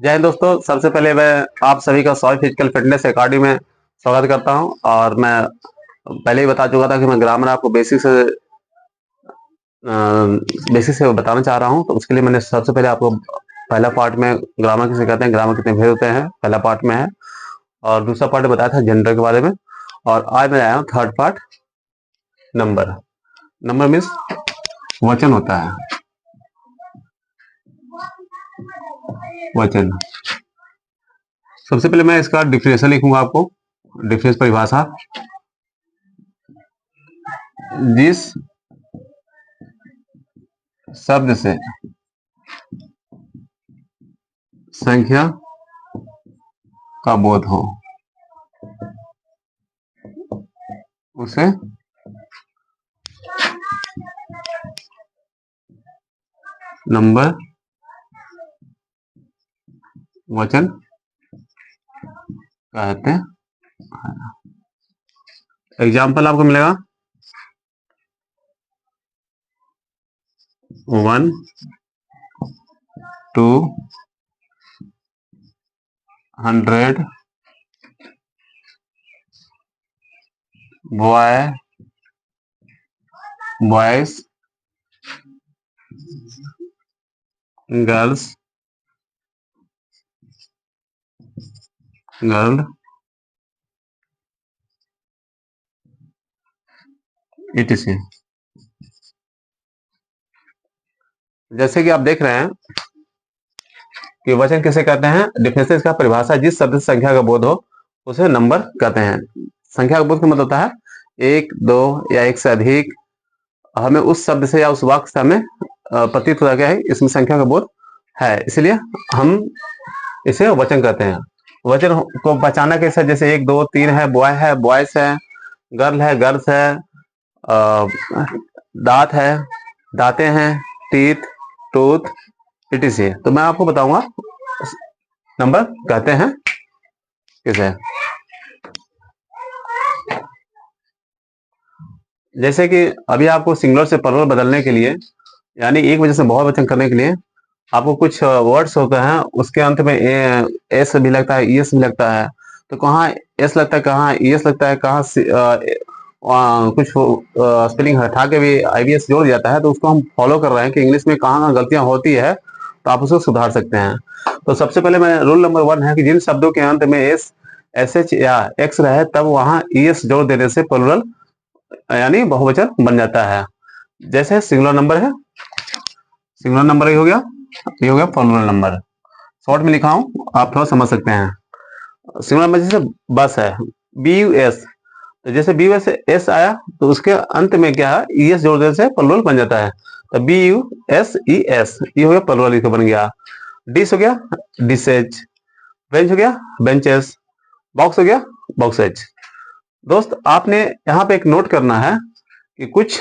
जय हिंद दोस्तों। सबसे पहले मैं आप सभी का सॉय फिजिकल फिटनेस अकेडमी में स्वागत करता हूं। और मैं पहले ही बता चुका था कि मैं ग्रामर आपको बेसिक से बताना चाह रहा हूं। तो उसके लिए मैंने सबसे पहले आपको पहला पार्ट में ग्रामर किसे कहते हैं, ग्रामर कितने भेद होते हैं, पहला पार्ट में है। और दूसरा पार्ट बताया था जेंडर के बारे में। और आज मैं आया हूँ third part, number. Number means वचन होता है, वचन। सबसे पहले मैं इसका डिफिनेशन लिखूंगा आपको, डिफरेंस परिभाषा। जिस शब्द से संख्या का बोध हो उसे नंबर, वचन कहते हैं। एग्जाम्पल आपको मिलेगा 1, 2, 100, boy, boys, girls, girl, etc। जैसे कि आप देख रहे हैं कि वचन किसे कहते हैं, डिफरेंसेस का परिभाषा। जिस शब्द से संख्या का बोध हो उसे नंबर कहते हैं। संख्या का बोध का मतलब होता है एक, दो या एक से अधिक। हमें उस शब्द से या उस वाक्य से हमें प्रतीत होता है इसमें संख्या का बोध है, इसलिए हम इसे वचन कहते हैं। वचन को पहचाना कैसे, जैसे 1, 2, 3 है, बॉयज है, गर्ल है, गर्ल्स है, दांत है, दांते हैं, टीथ, टूथ, etc। तो मैं आपको बताऊंगा नंबर कहते हैं किसे। जैसे कि अभी आपको सिंगुलर से प्लुरल बदलने के लिए, यानी एक वजह से बहुत वचन करने के लिए, आपको कुछ वर्ड्स होते हैं उसके अंत में एस भी लगता है, ईएस भी लगता है। तो कहाँ एस लगता है, कहाँ ईएस लगता है, कहाँ कुछ स्पेलिंग हटा के भी आईवीएस जोड़ जाता है। तो उसको हम फॉलो कर रहे हैं कि इंग्लिश में कहाँ गलतियां होती है, तो आप उसको सुधार सकते हैं। तो सबसे पहले मैं रूल नंबर 1 है कि जिन शब्दों के अंत में एस, एस एच या एक्स रहे तब वहां ईएस जोड़ देने से प्लुरल यानी बहुवचन बन जाता है। जैसे सिंगुलर नंबर है, सिंगुलर नंबर ये हो गया प्लुरल नंबर। शॉर्ट में लिखा हूं, आप थोड़ा समझ सकते हैं। सिंगुलर नंबर जैसे बस है, बी यू एस, तो जैसे बी यू एस एस आया तो उसके अंत में क्या है, ई एस जोड़ देने से प्लुरल बन जाता है। तो B U S E S, ये हो गया प्लुरल, बन गया। डिश हो गया डिशेज, बेंच हो गया बेंचेस, बॉक्स हो गया बॉक्सेज। दोस्त आपने यहाँ पे एक नोट करना है कि कुछ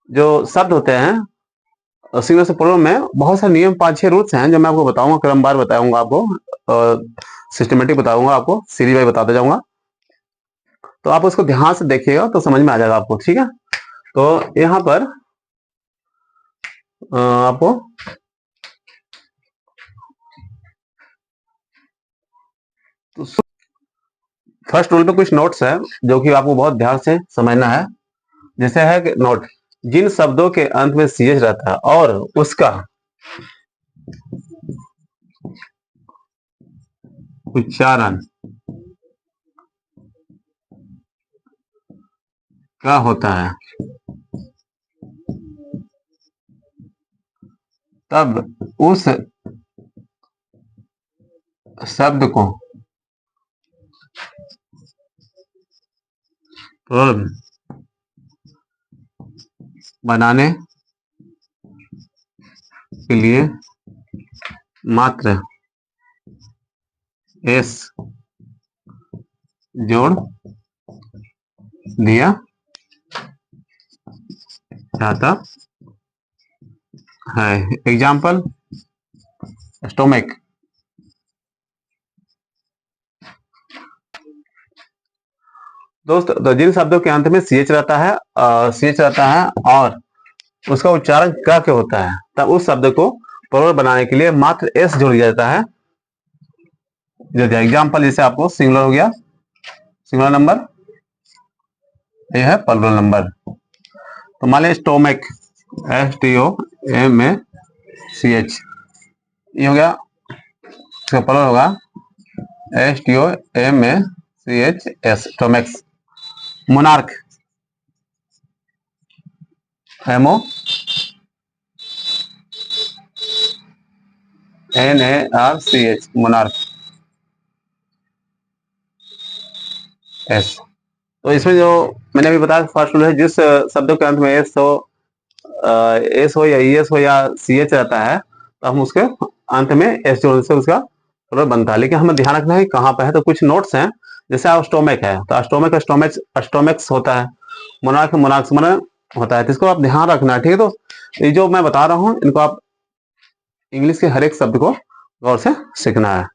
जो शब्द होते हैं सिंगुलर से प्लुरल में बहुत सारे नियम, 5-6 रूल्स हैं जो मैं आपको बताऊंगा, क्रमवार बताऊंगा आपको, सिस्टमेटिक बताऊंगा आपको, सीरीज वाइज बताते जाऊंगा। तो आप उसको ध्यान से देखिएगा तो समझ में आ जाएगा आपको, ठीक है। तो यहाँ पर आपको तो फर्स्ट रूल पे कुछ नोट्स है जो कि आपको बहुत ध्यान से समझना है। जैसे है कि नोट, जिन शब्दों के अंत में सीएच रहता है और उसका उच्चारण क्या होता है तब उस शब्द को प्लुरल बनाने के लिए मात्र एस जोड़ दिया जाता है। Example stomach. दोस्त तो जिन शब्दों के अंत में सीएच रहता है और उसका उच्चारण क्या क्या होता है तब उस शब्द को प्लुरल बनाने के लिए मात्र एस जोड़ दिया जाता है। जो दिया। एग्जाम्पल जैसे आपको सिंगुलर हो गया, सिंगुलर नंबर, ये है प्लुरल नंबर। तो मान लिया स्टोमक, STOMACH, ये हो गया, इसका प्लुरल होगा STOMACHS, stomachs. Monarch, MONARCH, monarch, S. तो इसमें जो मैंने अभी बताया फर्स्ट रूल है, जिस शब्दों के अंत में एस हो या ईएस हो या सीएच रहता है, तो हम उसके अंत में एस जोड़ने से उसका प्लुरल बनता है। लेकिन हमें ध्यान रखना है कहाँ पे है। तो कुछ नोट्स हैं, जैसे स्टोमक है तो स्टोमक स्टोमक्स होता है, मोनार्क मोनार्क्स मन होता है। तो इसको आप ध्यान रखना है, ठीक है। तो ये जो मैं बता रहा हूँ, इनको आप इंग्लिश के हर एक शब्द को गौर से सीखना है।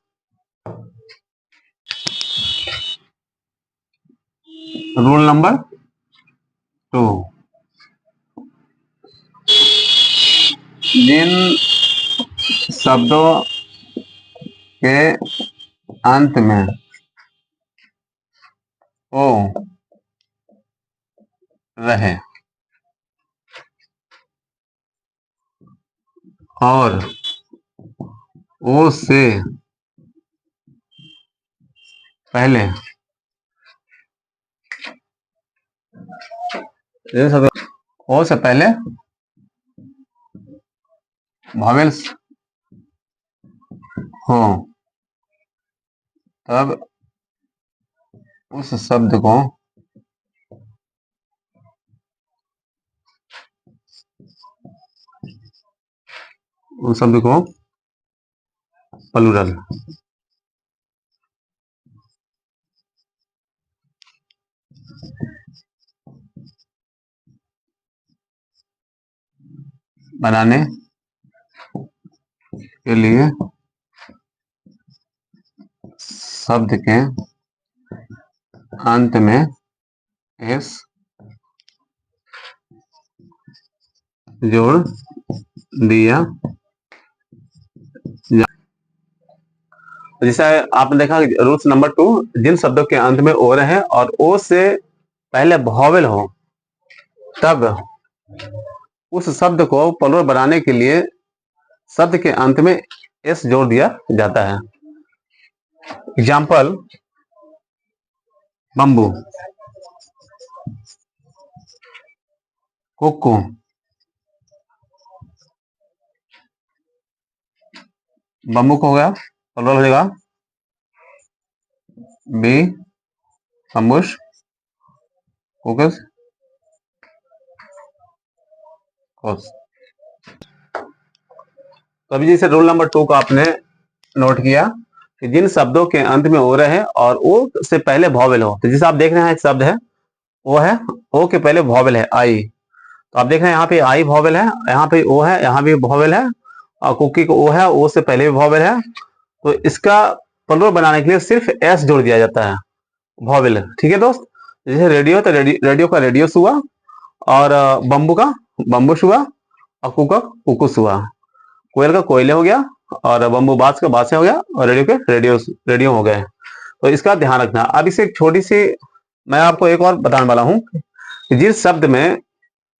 रूल नंबर 2, जिन शब्दों के अंत में ओ रहे और ओ से पहले ओ से पहले वॉवेल्स हो, तब उस शब्द को प्लुरल बनाने के लिए शब्द के अंत में एस जोड़ दिया। जैसे आपने देखा रूल्स नंबर 2, जिन शब्दों के अंत में ओ रहे और ओ से पहले वॉवेल हो, तब उस शब्द को प्लुरल बनाने के लिए शब्द के अंत में एस जोड़ दिया जाता है। एग्जाम्पल बम्बू, कोको, बम्बू को हो गया प्लुरल हो जाएगा बी बम्बूश, कोकस, कोस। तो अभी जैसे रूल नंबर 2 को आपने नोट किया कि जिन शब्दों के अंत में ओ रहे और ओ से पहले वॉवेल हो, तो जैसे आप देख रहे हैं एक शब्द है, ओ है, ओ के पहले वॉवेल है आई। तो आप देख रहे हैं यहाँ पे आई वॉवेल है, यहाँ पे ओ है, यहाँ भी वॉवेल है, और कुकी को ओ है, ओ से पहले भी वॉवेल है। तो इसका प्लुरल बनाने के लिए सिर्फ एस जोड़ दिया जाता है, वॉवेल, ठीक है दोस्त। जैसे रेडियो, तो रेडियो का रेडियोस हुआ, और बम्बू का बम्बूश हुआ, और कुका कुकुस हुआ, कोयल का कोयले हो गया, और बम्बू बास का बासे हो गया, और रेडियो के रेडियो हो गए। तो इसका ध्यान रखना। अब इसे एक छोटी सी मैं आपको एक और बताने वाला हूँ, जिस शब्द में,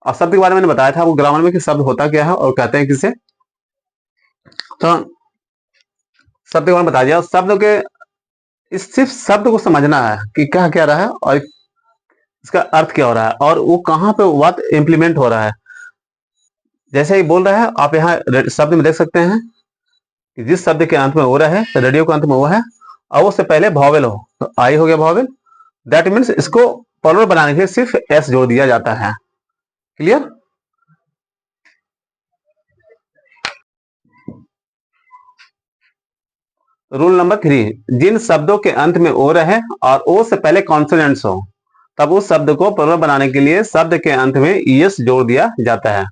और शब्द के बारे में मैंने बताया था आपको ग्रामर में कि शब्द होता क्या है और कहते हैं किसे। तो शब्द के बारे में बता दिया। शब्द के, इस सिर्फ शब्द को समझना है कि क्या क्या रहा है और इसका अर्थ क्या हो रहा है और वो कहाँ पे बात इंप्लीमेंट हो रहा है। जैसे ही बोल रहा है, आप यहाँ शब्द में देख सकते हैं कि जिस शब्द के अंत में ओ रहा है, रेडियो के अंत में वो है, और उससे पहले वॉवेल हो, तो आई हो गया वॉवेल। दैट मीन्स इसको प्लुरल बनाने के लिए सिर्फ एस जोड़ दिया जाता है। क्लियर। रूल नंबर 3, जिन शब्दों के अंत में ओ रहे और ओ से पहले कॉन्सोनेंट्स हो, तब उस शब्द को प्लुरल बनाने के लिए शब्द के अंत में ईएस जोड़ दिया जाता है।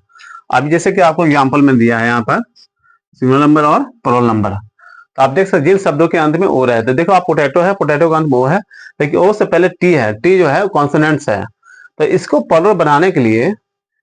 अभी जैसे कि आपको एग्जांपल में दिया है यहाँ पर सिंगुलर नंबर और प्लुरल नंबर, तो आप देख सकते जिन शब्दों के अंत में ओ रहे, तो देखो आप पोटैटो है, पोटैटो का अंत में ओ है, लेकिन ओ से पहले टी है, टी जो है कॉन्सोनेंट्स है। तो इसको प्लुरल बनाने के लिए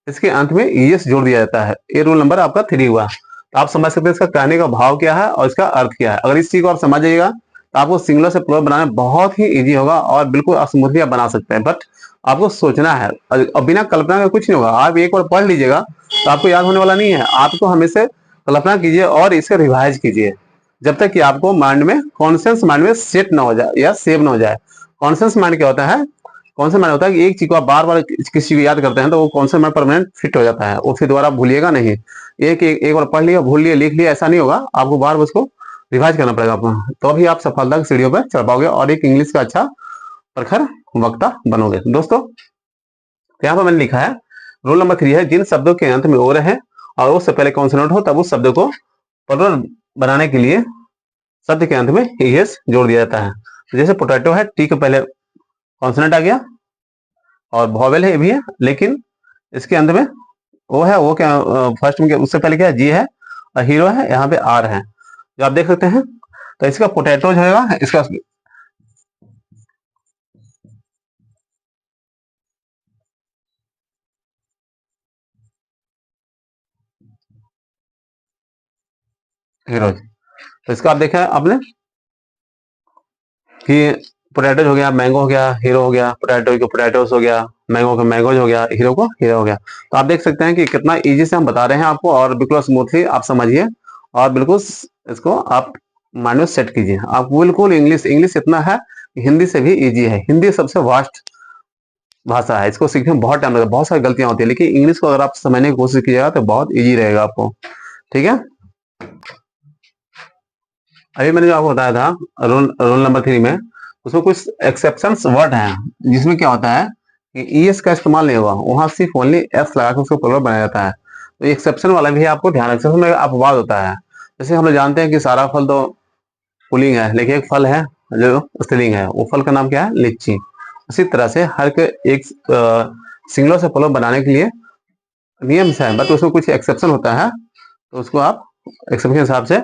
इसके अंत में ईएस जोड़ दिया जाता है। ये रूल नंबर आपका 3 हुआ। तो आप समझ सकते हैं इसका कहने का भाव क्या है और इसका अर्थ क्या है। अगर इस चीज को आप समझ जाइएगा तो आपको सिंगुलर से प्लूरल बनाना बहुत ही इजी होगा और बिल्कुल स्मूथली आप बना सकते हैं। बट आपको सोचना है और बिना कल्पना का कुछ नहीं होगा। आप एक बार पढ़ लीजिएगा तो आपको याद होने वाला नहीं है। आपको हमेशा कल्पना कीजिए और इसे रिवाइज कीजिए जब तक कि आपको माइंड में कॉन्शियस माइंड में सेट ना हो जाए या सेव ना हो जाए। कॉन्शियस माइंड क्या होता है? कॉन्शियस माइंड होता है कि एक चीज को आप बार बार किसी चीज को याद करते हैं तो वो कॉन्शियस माइंड परमानेंट फिट हो जाता है, वो फिर दोबारा भूलिएगा नहीं। एक बार पढ़ लिया, भूल लिया, लिख लिया, ऐसा नहीं होगा। आपको बार बार उसको रिवाइज करना पड़ेगा आपको, तो अभी आप सफलता की सीढ़ियों पर चढ़ पाओगे और एक इंग्लिश का अच्छा प्रखर वक्ता बनोगे। दोस्तों यहाँ पर मैंने लिखा है रूल नंबर 3 है जिन शब्दों के अंत में ओ रहे और उससे पहले कॉन्सोनेंट हो तब उस शब्द को प्लुरल बनाने के लिए शब्द के अंत में एस जोड़ दिया जाता है। जैसे पोटैटो है, टी के पहले कॉन्सोनेंट आ गया और वॉवेल है, ये भी है, लेकिन इसके अंत में ओ है, वो क्या फर्स्ट में उससे पहले क्या है? जी है और हीरो है, यहाँ पे आर है जो आप देख सकते हैं। तो इसका पोटैटो जो है इसका हीरो, तो इसका आप देखा आपने कि पोटैटो हो गया, मैंगो हो गया, हीरो हो गया, पोटैटो को पोटैटोस हो गया, मैंगो का मैंगोज हो गया, हीरो को हीरो हो गया। तो आप देख सकते हैं कि कितना इजी से हम बता रहे हैं आपको और बिल्कुल स्मूथली आप समझिए और बिल्कुल इसको आप माइंड में सेट कीजिए। आप बिल्कुल इंग्लिश इंग्लिश इतना है कि हिंदी से भी इजी है। हिंदी सबसे वास्ट भाषा है, इसको सीखने में बहुत टाइम लगता है, बहुत सारी गलतियां होती है, लेकिन इंग्लिश को अगर आप समझने की कोशिश कीजिएगा तो बहुत ईजी रहेगा आपको। ठीक है, अभी मैंने जो आपको बताया था रोल रोल नंबर 3 में, उसमें कुछ एक्सेप्शन वर्ड हैं जिसमें क्या होता है कि ईएस का इस्तेमाल नहीं होगा, वहां सिर्फ ओनली एस लगा के उसको प्लुरल बनाया जाता है। तो एक्सेप्शन वाला भी आपको ध्यान रखना, में अपवाद होता है। जैसे हम लोग जानते हैं कि सारा फल तो पुलिंग है, लेकिन एक फल है जो स्त्रीलिंग है, वो फल का नाम क्या है? लीची। उसी तरह से हर एक सिंगुलर से प्लुरल बनाने के लिए नियम है, बट उसमें कुछ एक्सेप्शन होता है, तो उसको आप एक्सेप्शन के हिसाब से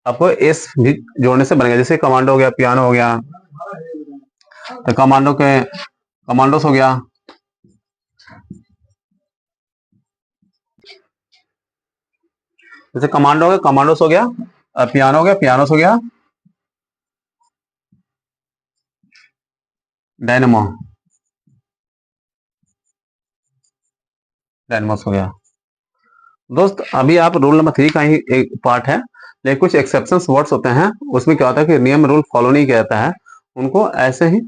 आपको एस भी जोड़ने से बनेगा। जैसे कमांडो हो गया, पियानो हो गया, तो कमांडो के कमांडोस हो गया, जैसे कमांडो हो गया, कमांडोस हो गया, पियानो हो गया, पियानोस हो गया, डायनमो डायनमोस हो गया। दोस्त अभी आप रूल नंबर 3 का ही एक पार्ट है, लेकिन कुछ एक्सेप्शन वर्ड्स होते हैं, उसमें क्या होता है कि नियम रूल फॉलो नहीं किया जाता है, उनको ऐसे ही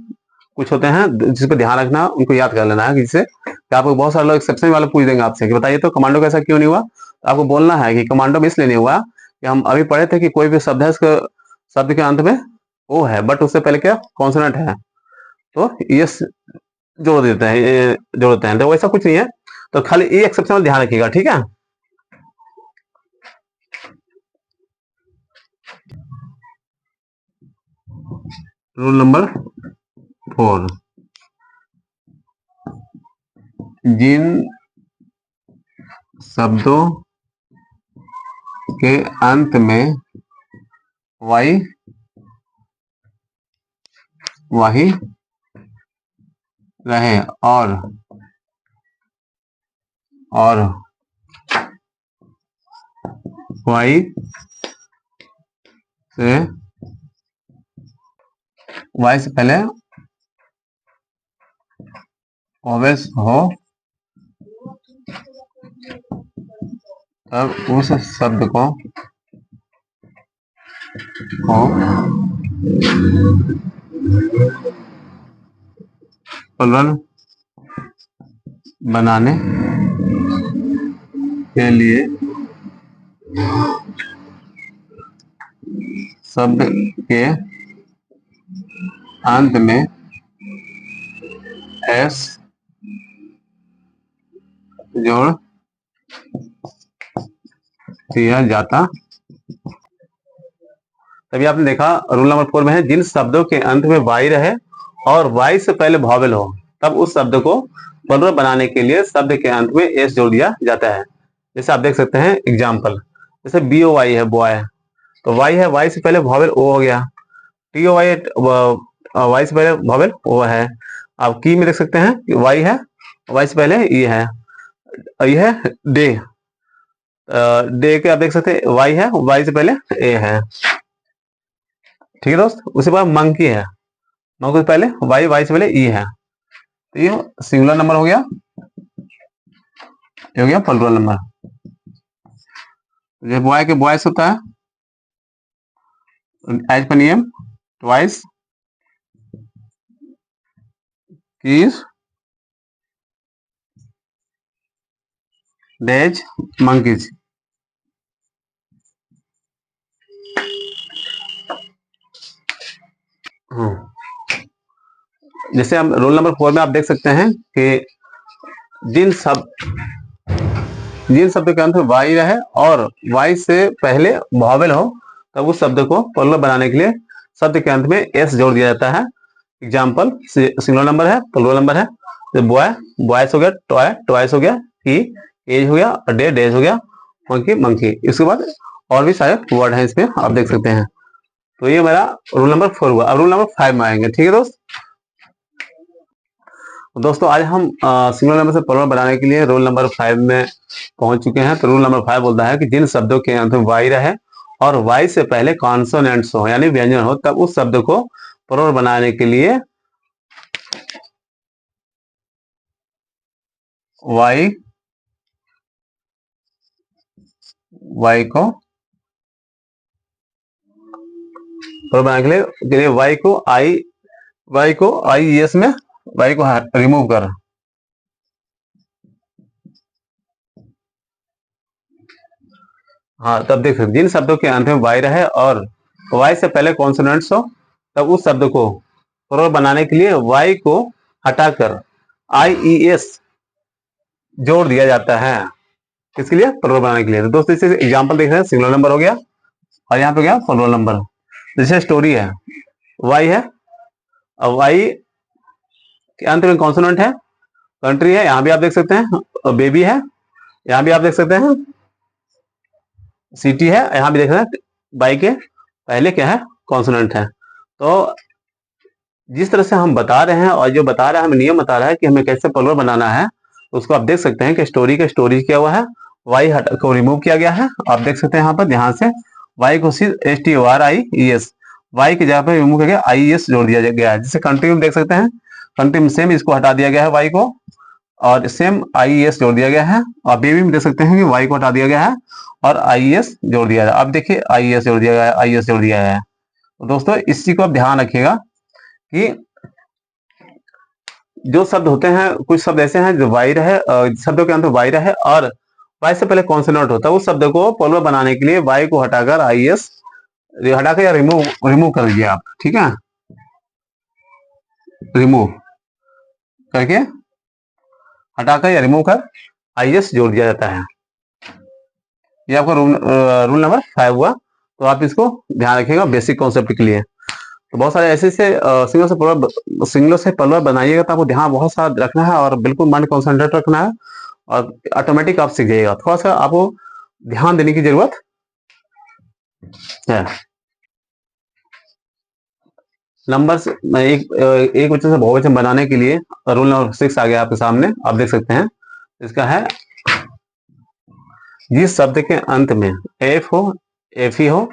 कुछ होते हैं जिस पर ध्यान रखना, उनको याद कर लेना है। जिससे आपको बहुत सारे लोग एक्सेप्शन वाले पूछ देंगे आपसे कि बताइए तो कमांडो कैसा क्यों नहीं हुआ, तो आपको बोलना है कि कमांडो में इसलिए नहीं हुआ कि हम अभी पढ़े थे कि कोई भी शब्द है उसके शब्द के अंत में ओ है, बट उससे पहले क्या कॉन्सोनेंट है, तो ये जोड़ देते हैं, ये जोड़ते हैं, तो वैसा कुछ नहीं है। तो खाली ये एक्सेप्शन ध्यान रखिएगा, ठीक है। रूल नंबर 4, जिन शब्दों के अंत में वाई वही रहे और वाई से वाई से पहले ऑलवेज हो, तब उस शब्द को हो प्लुरल बनाने के लिए शब्द के अंत में एस जोड़ दिया जाता। तभी आपने देखा रूल नंबर 4 में है जिन शब्दों के अंत में वाई रहे और वाई से पहले वॉवेल हो तब उस शब्द को प्लुरल बनाने के लिए शब्द के अंत में एस जोड़ दिया जाता है। जैसे आप देख सकते हैं एग्जाम्पल, जैसे बी ओ वाई है बॉय, तो वाई है, वाई से पहले वॉवेल ओ हो गया, टी ओ वाई वाई से पहले वॉवेल ओ है। आप की में देख सकते हैं वाई है, वाई से पहले ये है, ये है डे, डे के आप देख सकते हैं वाई है, वाई से पहले ए है। ठीक है दोस्त। उसके बाद मंकी है, मंकी से पहले वाई, वाई से पहले ई है, तो ये सिंगुलर नंबर हो गया, ये हो गया प्लुरल नंबर। जो बॉय के बॉयस होता है एज पर नियम ट्वाइस कीज डेज मंकीज। जैसे हम रोल नंबर 4 में आप देख सकते हैं कि जिन शब्द के अंत में वाई रहे और वाई से पहले वॉवेल हो तब उस शब्द को प्लुरल बनाने के लिए शब्द के अंत में एस जोड़ दिया जाता है। एग्जाम्पल सिंगुलर नंबर है, प्लुरल नंबर है, तो बॉय बॉयस हो गया, टॉय टॉयस हो गया, ही एज हो गया, और डे डेज हो गया, मंकी मंकी। इसके बाद और भी सारे वर्ड हैं इसमें आप देख सकते हैं। तो ये मेरा रूल नंबर 4 हुआ। अब रूल नंबर 5 में आएंगे। ठीक है दोस्तों आज हम सिंगुलर नंबर से प्लुरल बनाने के लिए रूल नंबर 5 में पहुंच चुके हैं। तो रूल नंबर 5 बोलता है कि जिन शब्दों के अंत में वाई रहे और वाई से पहले कॉन्सोनेंट्स हो यानी व्यंजन हो तब उस शब्द को प्लुरल बनाने के लिए वाई वाई को प्लुरल बनाने के लिए वाई को आई एस में वाई को रिमूव कर, हाँ तब देख सकते जिन शब्दों के अंत में वाई रहे और वाई से पहले कॉन्सोनेंट्स हो तब उस शब्द को प्लुरल बनाने के लिए वाई को हटाकर आई ई एस जोड़ दिया जाता है। किसके लिए? प्लुरल बनाने के लिए। तो दोस्तों इसे एग्जांपल देख रहे हैं, सिंगुलर नंबर हो गया और यहाँ पे गया प्लुरल नंबर। जैसे स्टोरी है, वाई है, अब वाई के अंत में कॉन्सोनेंट है, कंट्री है, यहाँ भी आप देख सकते हैं, और बेबी है, यहाँ भी आप देख सकते हैं, सिटी है, यहाँ भी देख रहे हैं बाई के पहले क्या है? कॉन्सोनेंट है। तो जिस तरह से हम बता रहे हैं और जो बता रहा है हमें नियम बता रहा है कि हमें कैसे प्लुरल बनाना है, उसको आप देख सकते हैं कि स्टोरी का स्टोरी क्या हुआ है, वाई को रिमूव किया गया है। आप देख सकते हैं यहाँ पर ध्यान से वाई को सिर्फ STORIES वाई की जगह पर रिमूव किया गया IES जोड़ दिया गया है। जैसे कंट्री में देख सकते हैं, कंट्री में सेम इसको हटा दिया गया है वाई को और सेम IES जोड़ दिया गया है। और बेबी में देख सकते हैं कि वाई को हटा दिया गया है और IES जोड़ दिया है। अब देखिए IES जोड़ दिया गया है, IES जोड़ दिया है। तो दोस्तों इसी को आप ध्यान रखिएगा कि जो शब्द होते हैं, कुछ शब्द ऐसे हैं जो वाई रहे, शब्दों के अंत वाई रहे और वाई से पहले कॉन्सोनेंट होता है, उस शब्द को प्लुरल बनाने के लिए वाई को हटाकर IES हटाकर या रिमूव कर दीजिए आप। ठीक है, रिमूव करके हटाकर या रिमूव कर IES जोड़ दिया जाता है। ये आपका रूल नंबर 5 हुआ। तो आप इसको ध्यान रखिएगा बेसिक कॉन्सेप्ट के लिए। तो बहुत सारे ऐसे सिंगुलर से प्लुरल बनाइएगा तो आपको ध्यान बहुत सारा रखना है और बिल्कुल माइंड कॉन्सेंट्रेट रखना है और ऑटोमेटिक आप सीख जाइएगा। थोड़ा सा आपको ध्यान देने की जरूरत है। नंबर एक वचन से बहुवचन बनाने के लिए रूल नंबर 6 आ गया आपके सामने, आप देख सकते हैं। इसका है जिस शब्द के अंत में एफ हो, एफ ही हो,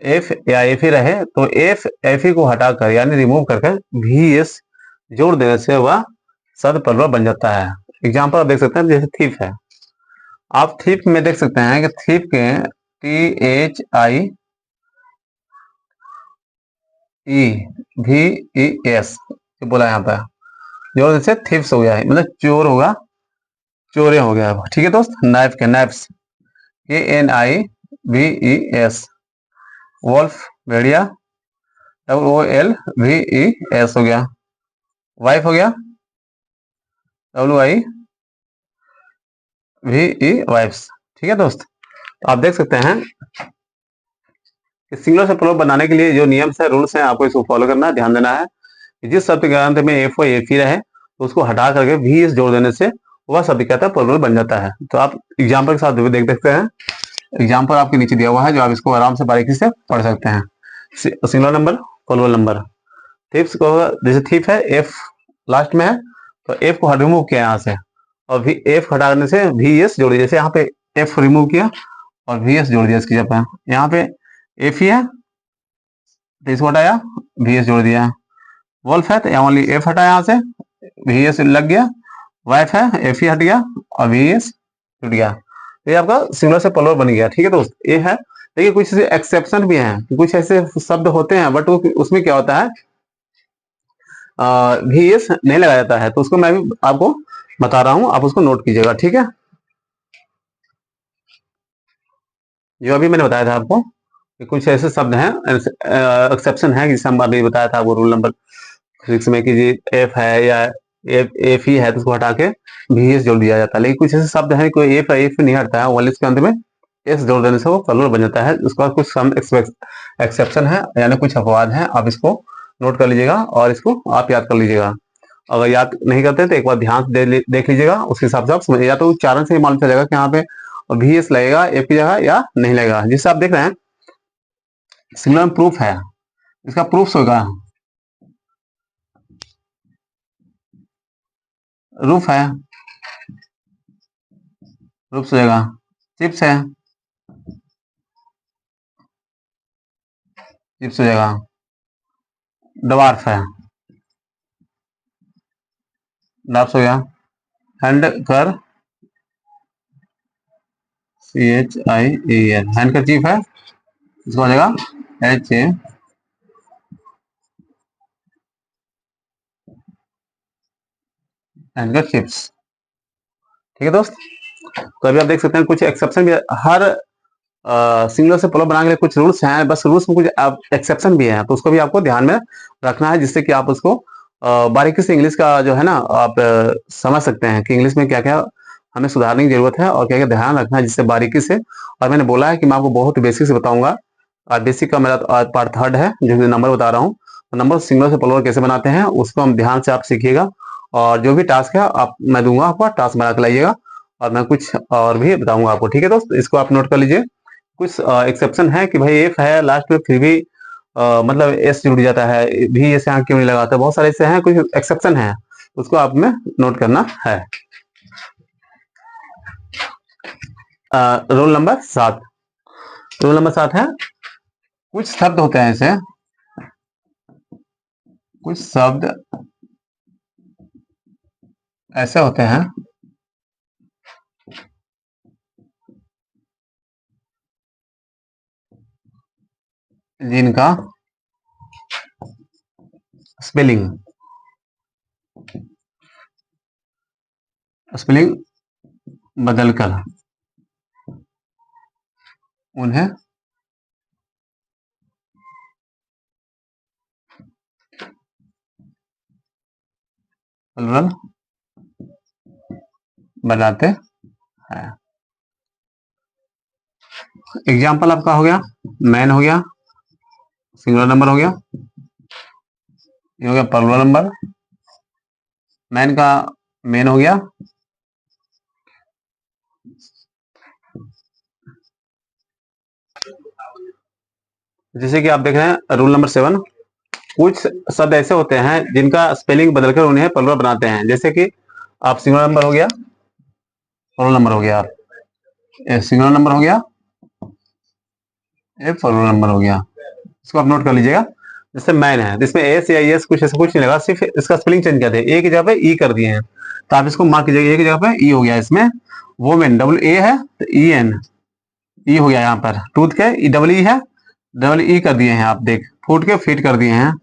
एफ या एफ ही रहे तो एफ ही को हटाकर यानी रिमूव करके VS जोड़ देने से वह शब्द प्लुरल बन जाता है। एग्जाम्पल आप देख सकते हैं, जैसे थीफ है, आप थीफ में देख सकते हैं कि थीफ के THIEVES बोला यहाँ पर जोड़ देने से थीफ्स हो गया है, मतलब चोर होगा, चोरे हो गया। ठीक है दोस्त। नाइफ के नाइफ्स KNIVES, वोल्फ भेड़िया WOLVES हो गया, वाइफ हो गया WIVE वाइफ्स। ठीक है दोस्त। तो आप देख सकते हैं कि सिंगुलर से प्लुरल बनाने के लिए जो नियम्स है, रूल्स हैं, आपको इसको फॉलो करना है, ध्यान देना है कि जिस शब्द के अंत में एफ हो एफ ही रहे तो उसको हटा करके VS जोड़ देने से वह शब्द कहता है प्लुरल बन जाता है। तो आप एग्जाम्पल के साथ देख सकते हैं, एग्जाम्पल आपके नीचे दिया हुआ है जो आप इसको आराम से बारीकी से पढ़ सकते हैं। Singular number, plural number. Thieves को जैसे थीफ है एफ लास्ट में है तो एफ को रिमूव किया यहाँ से और एफ हटाने से VS जोड़ दिया। जैसे यहाँ पे एफ रिमूव किया और VS जोड़ दिया इसकी जगह पे, यहाँ पे एफ ही है तो इसको हटाया, वी एस जोड़ दिया। वोल्फ है तो ओनली एफ हटा, यहाँ से वी एस लग गया। वाइफ है, एफ ही हट गया और वी एस जुड़ गया। तो ये आपका सिंगुलर से प्लुरल बन गया। ठीक है दोस्त, ये है। देखिए कुछ एक्सेप्शन भी हैं, कुछ ऐसे शब्द होते हैं बट उसमें क्या होता है, वी एस नहीं लगाया जाता है, तो उसको मैं भी आपको बता रहा हूं, आप उसको नोट कीजिएगा। ठीक है, जो अभी मैंने बताया था आपको कि कुछ ऐसे शब्द हैं, एक्सेप्शन है, जिसे हम अभी बताया था आपको रूल नंबर 6 में, कि जी एफ है या एफ ही है तो उसको हटा के वी एस जोड़ दिया जाता है। लेकिन कुछ ऐसे शब्द हैं, कोई एफ नहीं हटता है, ओनली इसके अंत में एस जोड़ देने से वो प्लुरल बन जाता है। उसका कुछ सम एक्सेप्शन है, यानी कुछ अपवाद हैं, आप इसको नोट कर लीजिएगा और इसको आप याद कर लीजिएगा। अगर याद नहीं करते तो एक बार ध्यान से देख लीजिएगा, उसके हिसाब से आप समझिए, या तो उच्चारण से ही मालूम चलेगा कि यहाँ पे वी एस लगेगा एफ की जगह या नहीं लगेगा। जिससे आप देख रहे हैं सिंगुलर प्रूफ है, इसका प्रूफ होगा, रूफ है, रूफ से होगा, चिप्स है, चिप्स हो जाएगा, डवार्फ है, डार्फ हो गया, हैंड कर, C H I A N, hand का चीफ है, इसको हो जाएगा एच ए, हैंड का चिप्स। ठीक है दोस्त, तो अभी आप देख सकते हैं कुछ एक्सेप्शन भी हर सिंगुलर से प्लुरल बनाने के लिए कुछ रूल्स हैं, बस रूल्स में कुछ एक्सेप्शन भी हैं, तो उसको भी आपको ध्यान में रखना है, जिससे कि आप उसको बारीकी से इंग्लिश का जो है ना आप समझ सकते हैं कि इंग्लिश में क्या क्या हमें सुधारने की जरूरत है और क्या क्या ध्यान रखना है, जिससे बारीकी से। और मैंने बोला है कि मैं आपको बहुत बेसिक से बताऊंगा, और बेसिक का मेरा पार्ट 3 है, जो नंबर बता रहा हूँ, तो नंबर सिंगुलर से प्लुरल कैसे बनाते हैं उसको हम ध्यान से आप सीखिएगा। और जो भी टास्क है आप मैं दूंगा आपको, टास्क बना के लाइएगा, और मैं कुछ और भी बताऊंगा आपको। ठीक है दोस्त, इसको आप नोट कर लीजिए। कुछ एक्सेप्शन है कि भाई एफ है लास्ट में फिर भी मतलब एस जुड़ जाता है, भी एस यहाँ क्यों नहीं लगाता, बहुत सारे ऐसे हैं, कुछ एक्सेप्शन है, उसको आप में नोट करना है। रोल नंबर 7, रोल नंबर 7 है, कुछ शब्द होते हैं ऐसे, कुछ शब्द ऐसे होते हैं जिनका स्पेलिंग स्पेलिंग बदलकर उन्हें प्लुरल बनाते हैं। एग्जाम्पल आपका हो गया, मैन हो गया, सिंगुलर नंबर हो गया, ये हो गया प्लुरल नंबर, मैन का मेन हो गया, जैसे कि आप देख रहे हैं रूल नंबर 7, कुछ शब्द ऐसे होते हैं जिनका स्पेलिंग बदलकर उन्हें प्लुरल बनाते हैं। जैसे कि आप सिंगुलर नंबर हो गया, प्लुरल नंबर हो गया, सिंगुलर नंबर हो गया, ये प्लुरल नंबर हो गया, इसको आप नोट कर लीजिएगा। जैसे मैन है, जिसमें एस या एस कुछ ऐसा कुछ नहीं लगा, सिर्फ इसका स्पेलिंग चेंज कर दिया, ए की जगह पे ई कर दिए हैं, तो आप इसको मार्क कीजिएगा, ए की जगह पे ई हो गया इसमें। वोमेन डब्ल्यू ए है तो ई एन, ई हो गया यहाँ पर, टूथ के ई डबल ई है, डबल ई कर दिए हैं आप देख, फूट के फीट कर दिए हैं,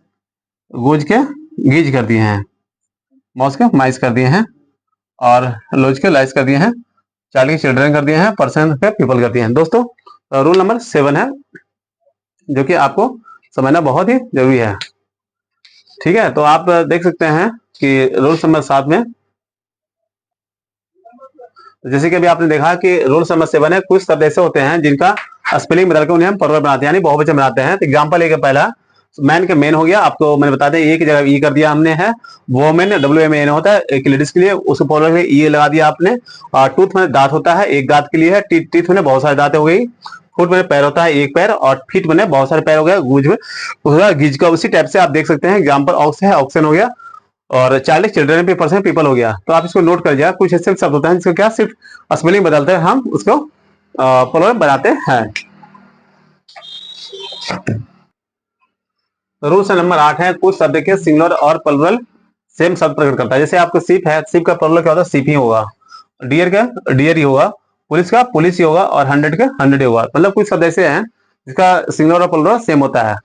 गोज के गीज कर दिए हैं, मॉस के माइस कर दिए हैं, और लोज के लाइस कर दिए हैं, चाइल्ड के चिल्ड्रन कर दिए हैं, पर्सन के पीपल कर दिए हैं। दोस्तों रूल नंबर 7 है, जो कि आपको समझना बहुत ही जरूरी है। ठीक है, तो आप देख सकते हैं कि रूल नंबर 7 में, जैसे कि अभी आपने देखा कि रूल नंबर 7 है, कुछ शब्द ऐसे होते हैं जिनका स्पेलिंग बदल के उन्हें हम प्लुरल बनाते हैं, यानी बहुवचन बनाते हैं। तो एग्जांपल एक पहला मैन के मेन हो गया, आपको मैंने बता दें, ए की जगह ई कर दिया हमने है, वोमेन डब्ल्यू एम एन होता है एक लेडीज के लिए, उसको प्लुरल में ई लगा दिया आपने। और टूथ में दांत होता है, एक दांत के लिए है, टीथ में बहुत सारे दांत हो गई, फुट में पैर होता है एक पैर, और फीट में बहुत सारे पैर हो गए, गूज में उसका गीज का, उसी टाइप से आप देख सकते हैं। एग्जाम्पल ऑक्स है, ऑक्सन हो गया, और चाइल्ड चिल्ड्रन पे पर्सन पीपल हो गया। तो आप इसको नोट कर लीजिएगा, कुछ ऐसे शब्द होते हैं जिसको क्या सिर्फ स्पेलिंग बदलते हैं, हम उसको प्लुरल बनाते हैं। रूल से नंबर 8 है, कुछ शब्द के सिंगुलर और प्लुरल सेम शब्द प्रकट करता है। जैसे आपको शिप है, शिप का प्लुरल क्या होता है? शिप ही होगा। डियर का डियर ही होगा, पुलिस का पुलिस ही होगा, और 100 का 100 ही होगा। मतलब कुछ शब्द ऐसे हैं जिसका सिंगुलर और प्लुरल सेम होता है,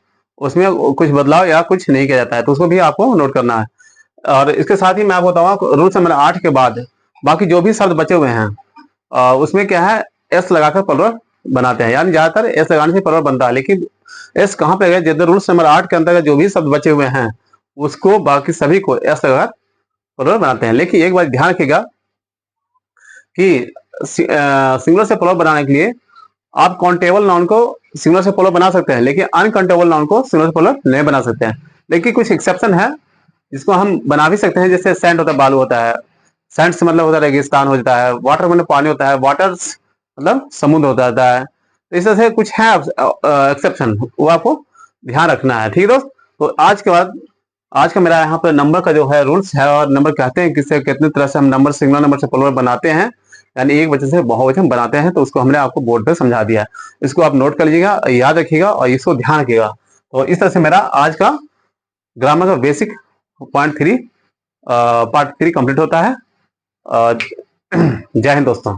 उसमें कुछ बदलाव या कुछ नहीं किया जाता है, तो उसको भी आपको नोट करना है। और इसके साथ ही मैं आपको बताऊंगा रूल नंबर 8 के बाद बाकी जो भी शब्द बचे हुए हैं उसमें क्या है, एस लगाकर प्लुरल बनाते हैं, यानी ज्यादातर एस लगाने से प्लुरल बनता है। लेकिन एस कहाँ पे गए? जब रूल्स नंबर 8 के अंतर्गत जो भी शब्द बचे हुए हैं उसको बाकी सभी को एस लगाकर प्लुरल बनाते हैं। लेकिन एक बात ध्यान रखिएगा कि सिंगुलर से प्लुरल बनाने के लिए आप काउंटेबल नाउन को सिंगुलर से प्लुरल बना सकते हैं, लेकिन अनकाउंटेबल नाउन को सिंगुलर से प्लुरल नहीं बना सकते हैं। लेकिन कुछ एक्सेप्शन है जिसको हम बना भी सकते हैं, जैसे सैंड होता है, बालू होता है, सैंड से मतलब होता है रेगिस्तान हो जाता है, वाटर मतलब पानी होता है, वाटर्स मतलब समुद्र हो जाता है। तो इस तरह से कुछ है एक्सेप्शन, वो आपको ध्यान रखना है। ठीक है दोस्त, तो आज के बाद आज का मेरा यहाँ पर नंबर का जो है रूल्स है, और नंबर कहते हैं किससे कितनी तरह से हम नंबर सिंगुलर नंबर से प्लुरल बनाते हैं, यानी एक वचन से बहुवचन बनाते हैं, तो उसको हमने आपको बोर्ड पे समझा दिया है। इसको आप नोट कर लीजिएगा, याद रखिएगा और इसको ध्यान रखिएगा। तो इस तरह से मेरा आज का ग्रामर का बेसिक पार्ट 3 कंप्लीट होता है। जय हिंद दोस्तों।